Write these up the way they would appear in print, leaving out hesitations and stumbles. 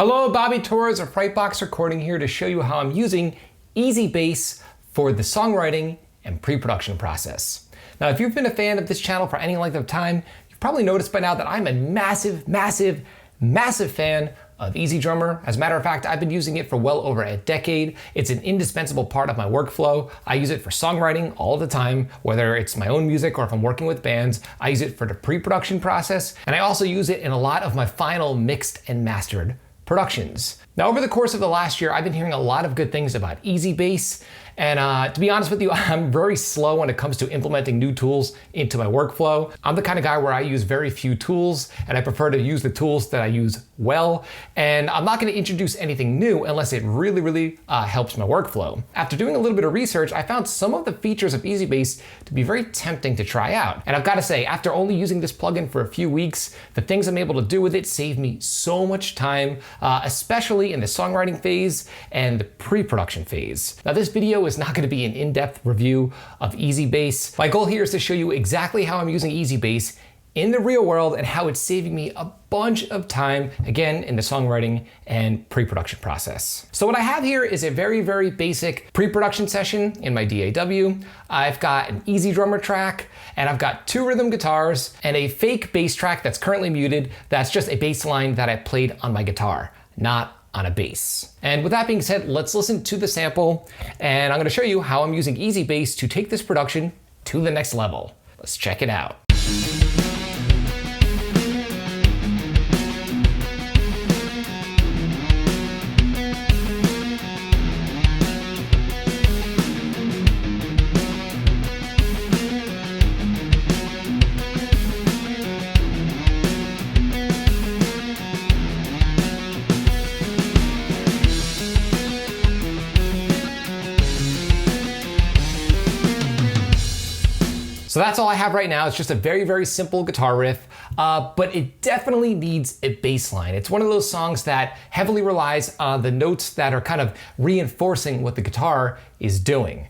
Hello, Bobby Torres of Frightbox Recording here to show you how I'm using EZbass for the songwriting and pre-production process. Now, if you've been a fan of this channel for any length of time, you've probably noticed by now that I'm a massive fan of EZdrummer. As a matter of fact, I've been using it for well over a decade. It's an indispensable part of my workflow. I use it for songwriting all the time, whether it's my own music or if I'm working with bands. I use it for the pre-production process, and I also use it in a lot of my final mixed and mastered productions. Now, over the course of the last year, I've been hearing a lot of good things about EZbass, and to be honest with you, I'm very slow when it comes to implementing new tools into my workflow. I'm the kind of guy where I use very few tools, and I prefer to use the tools that I use well, and I'm not going to introduce anything new unless it really helps my workflow. After doing a little bit of research, I found some of the features of EZbass to be very tempting to try out. And I've got to say, after only using this plugin for a few weeks, the things I'm able to do with it save me so much time, especially in the songwriting phase and the pre-production phase. Now, this video is not going to be an in-depth review of EZbass. My goal here is to show you exactly how I'm using EZbass in the real world and how it's saving me a bunch of time, again, in the songwriting and pre-production process. So what I have here is a very basic pre-production session in my DAW. I've got an EZdrummer track, and I've got 2 rhythm guitars and a fake bass track that's currently muted. That's just a bass line that I played on my guitar, not on a bass. And with that being said, let's listen to the sample, and I'm gonna show you how I'm using EZbass to take this production to the next level. Let's check it out. So that's all I have right now. It's just a very simple guitar riff, but it definitely needs a bass line. It's one of those songs that heavily relies on the notes that are kind of reinforcing what the guitar is doing.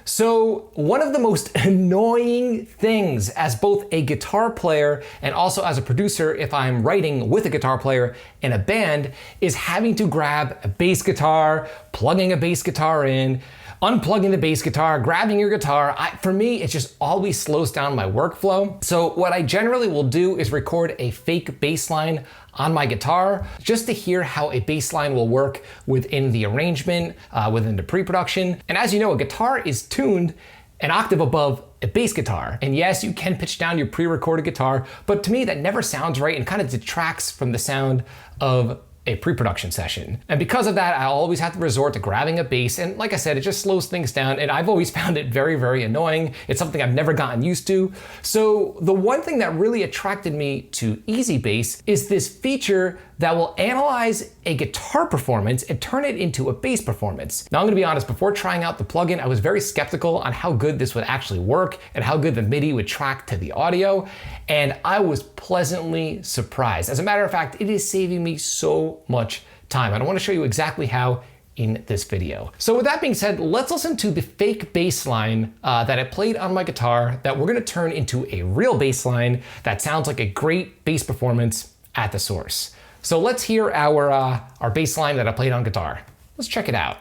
So one of the most annoying things as both a guitar player and also as a producer, if I'm writing with a guitar player in a band, is having to grab a bass guitar, plugging a bass guitar in, unplugging the bass guitar, grabbing your guitar. For me, it just always slows down my workflow. So what I generally will do is record a fake bass line on my guitar just to hear how a bass line will work within the arrangement, within the pre-production. And as you know, a guitar is tuned an octave above a bass guitar. And yes, you can pitch down your pre-recorded guitar, but to me that never sounds right and kind of detracts from the sound of a pre-production session. And because of that, I always have to resort to grabbing a bass, and like I said, it just slows things down, and I've always found it very annoying. It's something I've never gotten used to. So the one thing that really attracted me to EZbass is this feature that will analyze a guitar performance and turn it into a bass performance. Now, I'm gonna be honest, before trying out the plugin, I was very skeptical on how good this would actually work and how good the MIDI would track to the audio, and I was pleasantly surprised. As a matter of fact, it is saving me so much time. And I wanna show you exactly how in this video. So with that being said, let's listen to the fake bass line that I played on my guitar that we're gonna turn into a real bass line that sounds like a great bass performance at the source. So let's hear our bass line that I played on guitar. Let's check it out.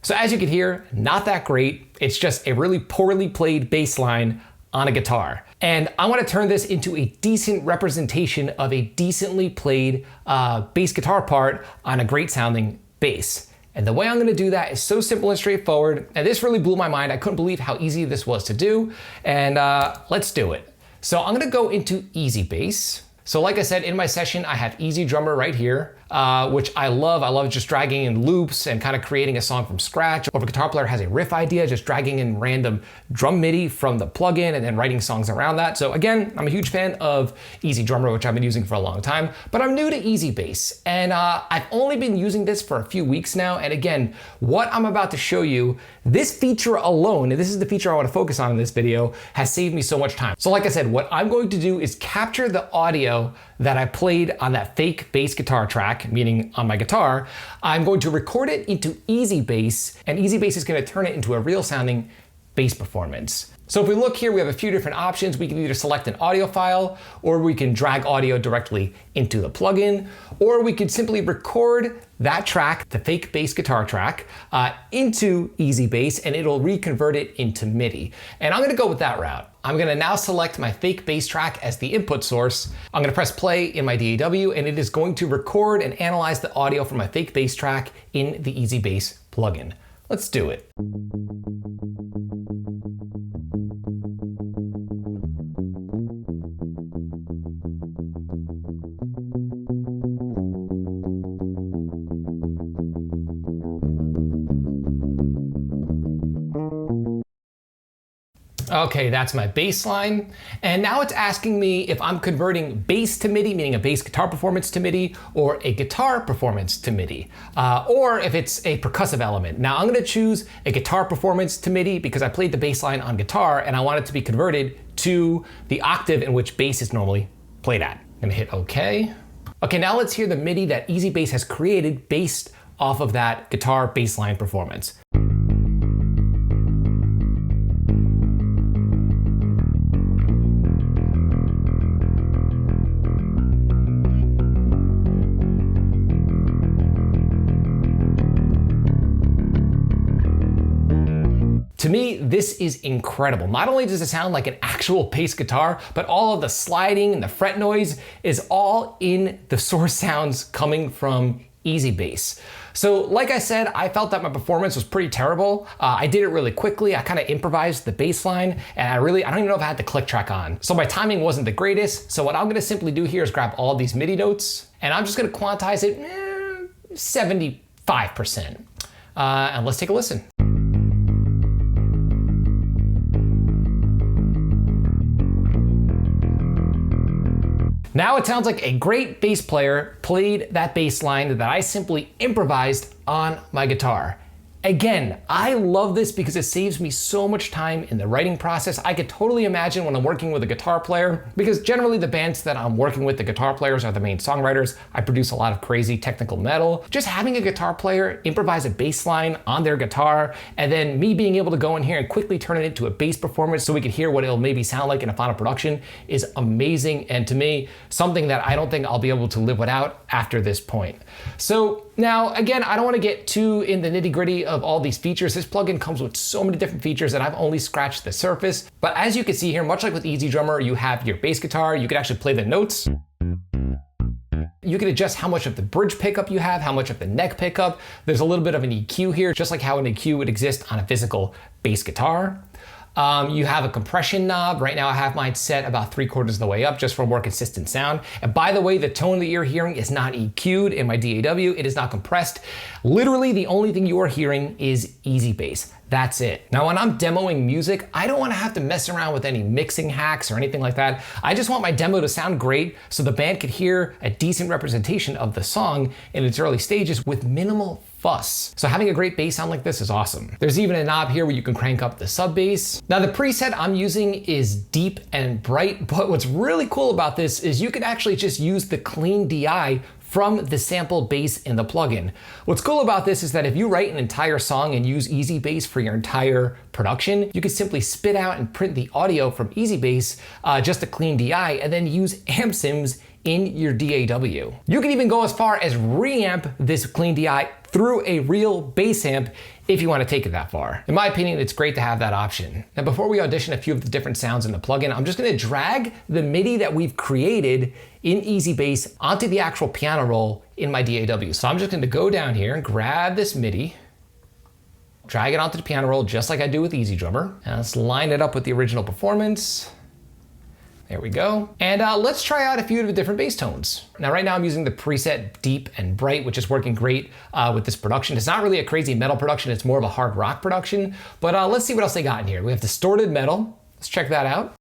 So as you can hear, not that great. It's just a really poorly played bass line on a guitar. And I want to turn this into a decent representation of a decently played bass guitar part on a great sounding bass. And the way I'm going to do that is so simple and straightforward. And this really blew my mind. I couldn't believe how easy this was to do. And let's do it. So I'm going to go into EZbass. So like I said, in my session, I have EZdrummer right here. which I love. I love just dragging in loops and kind of creating a song from scratch. Or if a guitar player has a riff idea, just dragging in random drum MIDI from the plugin and then writing songs around that. So again, I'm a huge fan of EZdrummer, which I've been using for a long time, but I'm new to EZbass. And I've only been using this for a few weeks now. And again, what I'm about to show you, this feature alone, and this is the feature I want to focus on in this video, has saved me so much time. So like I said, what I'm going to do is capture the audio that I played on that fake bass guitar track, meaning on my guitar. I'm going to record it into EZbass, and EZbass is going to turn it into a real sounding bass performance. So if we look here, we have a few different options. We can either select an audio file, or we can drag audio directly into the plugin, or we could simply record that track, the fake bass guitar track, into EZbass, and it'll reconvert it into MIDI. And I'm gonna go with that route. I'm gonna now select my fake bass track as the input source. I'm gonna press play in my DAW, and it is going to record and analyze the audio from my fake bass track in the EZbass plugin. Let's do it. Okay, that's my bass line. And now it's asking me if I'm converting bass to MIDI, meaning a bass guitar performance to MIDI, or a guitar performance to MIDI, or if it's a percussive element. Now I'm gonna choose a guitar performance to MIDI because I played the bass line on guitar and I want it to be converted to the octave in which bass is normally played at. I'm gonna hit OK. Okay, now let's hear the MIDI that EZbass has created based off of that guitar bass line performance. To me, this is incredible. Not only does it sound like an actual bass guitar, but all of the sliding and the fret noise is all in the source sounds coming from EZbass. So like I said, I felt that my performance was pretty terrible. I did it really quickly. I kind of improvised the bass line, and I don't even know if I had the click track on. So my timing wasn't the greatest. So what I'm gonna simply do here is grab all these MIDI notes, and I'm just gonna quantize it 75%. And let's take a listen. Now it sounds like a great bass player played that bass line that I simply improvised on my guitar. Again, I love this because it saves me so much time in the writing process. I could totally imagine when I'm working with a guitar player, because generally the bands that I'm working with, the guitar players are the main songwriters. I produce a lot of crazy technical metal. Just having a guitar player improvise a bass line on their guitar, and then me being able to go in here and quickly turn it into a bass performance so we can hear what it'll maybe sound like in a final production is amazing. And to me, something that I don't think I'll be able to live without after this point. So now, again, I don't want to get too in the nitty gritty of all these features. This plugin comes with so many different features that I've only scratched the surface. But as you can see here, much like with EZdrummer, you have your bass guitar, you can actually play the notes. You can adjust how much of the bridge pickup you have, how much of the neck pickup. There's a little bit of an EQ here, just like how an EQ would exist on a physical bass guitar. You have a compression knob. Right now I have mine set about 3/4 of the way up just for more consistent sound. And by the way, the tone that you're hearing is not EQ'd in my DAW. It is not compressed. Literally the only thing you are hearing is EZbass. That's it. Now when I'm demoing music, I don't want to have to mess around with any mixing hacks or anything like that. I just want my demo to sound great so the band could hear a decent representation of the song in its early stages with minimal fuss. So having a great bass sound like this is awesome. There's even a knob here where you can crank up the sub bass. Now the preset I'm using is deep and bright, but what's really cool about this is you can actually just use the clean DI from the sample bass in the plugin. What's cool about this is that if you write an entire song and use EZbass for your entire production, you can simply spit out and print the audio from EZbass, just a clean DI, and then use amp sims in your DAW. You can even go as far as reamp this clean DI through a real bass amp if you want to take it that far. In my opinion, it's great to have that option. Now, before we audition a few of the different sounds in the plugin, I'm just gonna drag the MIDI that we've created in EZbass onto the actual piano roll in my DAW. So I'm just gonna go down here and grab this MIDI, drag it onto the piano roll just like I do with EZdrummer. Now let's line it up with the original performance. There we go. And let's try out a few of the different bass tones. Now, right now I'm using the preset Deep and Bright, which is working great with this production. It's not really a crazy metal production, it's more of a hard rock production, but let's see what else they got in here. We have distorted metal. Let's check that out.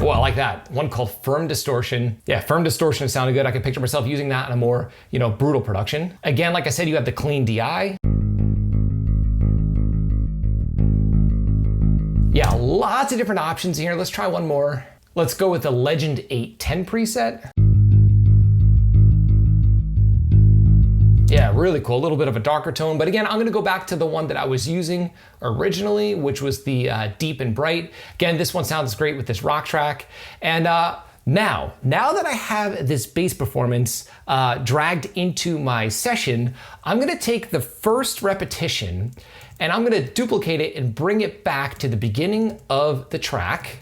Oh, I like that. One called Firm Distortion. Yeah, Firm Distortion sounded good. I can picture myself using that in a more, brutal production. Again, like I said, you have the clean DI. Yeah, lots of different options here. Let's try one more. Let's go with the Legend 810 preset. Yeah, really cool. A little bit of a darker tone, but again, I'm gonna go back to the one that I was using originally, which was the Deep and Bright. Again, this one sounds great with this rock track. And now that I have this bass performance dragged into my session, I'm gonna take the first repetition and I'm gonna duplicate it and bring it back to the beginning of the track.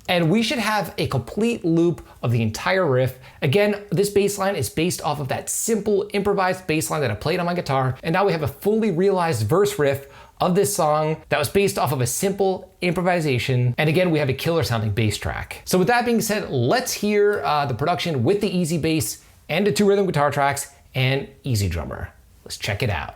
And we should have a complete loop of the entire riff. Again, this bass line is based off of that simple improvised bass line that I played on my guitar. And now we have a fully realized verse riff of this song that was based off of a simple improvisation. And again, we have a killer sounding bass track. So with that being said, let's hear the production with the EZbass and the 2 rhythm guitar tracks and EZdrummer. Let's check it out.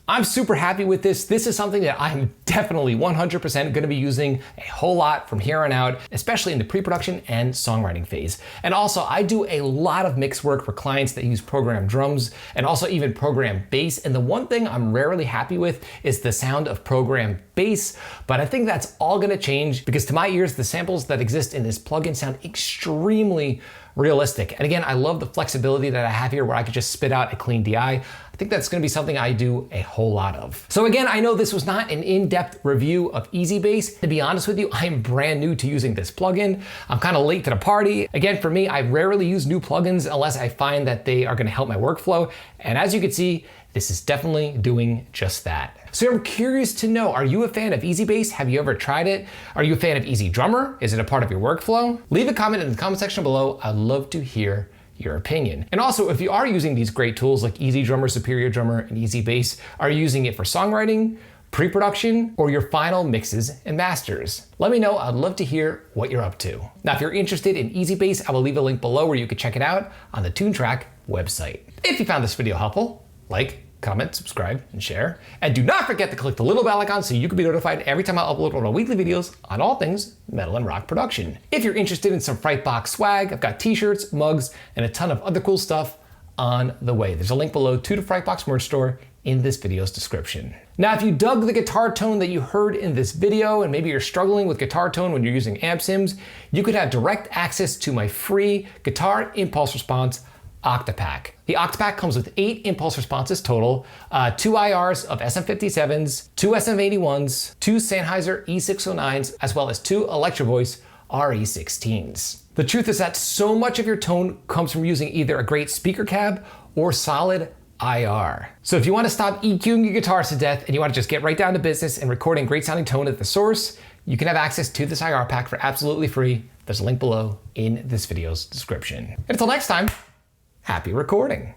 I'm super happy with this. This is something that I'm definitely 100% gonna be using a whole lot from here on out, especially in the pre-production and songwriting phase. And also, I do a lot of mix work for clients that use programmed drums and also even programmed bass. And the one thing I'm rarely happy with is the sound of programmed bass, but I think that's all gonna change because to my ears, the samples that exist in this plugin sound extremely realistic. And again, I love the flexibility that I have here where I could just spit out a clean DI. I think that's gonna be something I do a whole lot of. So again, I know this was not an in-depth review of EZbass. To be honest with you, I'm brand new to using this plugin. I'm kind of late to the party. Again, for me, I rarely use new plugins unless I find that they are gonna help my workflow. And as you can see, this is definitely doing just that. So I'm curious to know, are you a fan of EZbass? Have you ever tried it? Are you a fan of EZdrummer? Is it a part of your workflow? Leave a comment in the comment section below. I'd love to hear your opinion. And also, if you are using these great tools like EZdrummer, Superior Drummer, and EZbass, are you using it for songwriting, pre-production, or your final mixes and masters? Let me know. I'd love to hear what you're up to. Now, if you're interested in EZbass, I will leave a link below where you can check it out on the Toontrack website. If you found this video helpful, like, comment, subscribe, and share. And do not forget to click the little bell icon so you can be notified every time I upload one of my weekly videos on all things metal and rock production. If you're interested in some Frightbox swag, I've got t-shirts, mugs, and a ton of other cool stuff on the way. There's a link below to the Frightbox merch store in this video's description. Now, if you dug the guitar tone that you heard in this video, and maybe you're struggling with guitar tone when you're using amp sims, you could have direct access to my free guitar impulse response Octapack. The Octapack comes with 8 impulse responses total, 2 IRs of SM57s, 2 SM81s, 2 Sennheiser E609s, as well as 2 Electro Voice RE16s. The truth is that so much of your tone comes from using either a great speaker cab or solid IR. So if you want to stop EQing your guitars to death and you want to just get right down to business and recording great sounding tone at the source, you can have access to this IR pack for absolutely free. There's a link below in this video's description. And until next time, happy recording.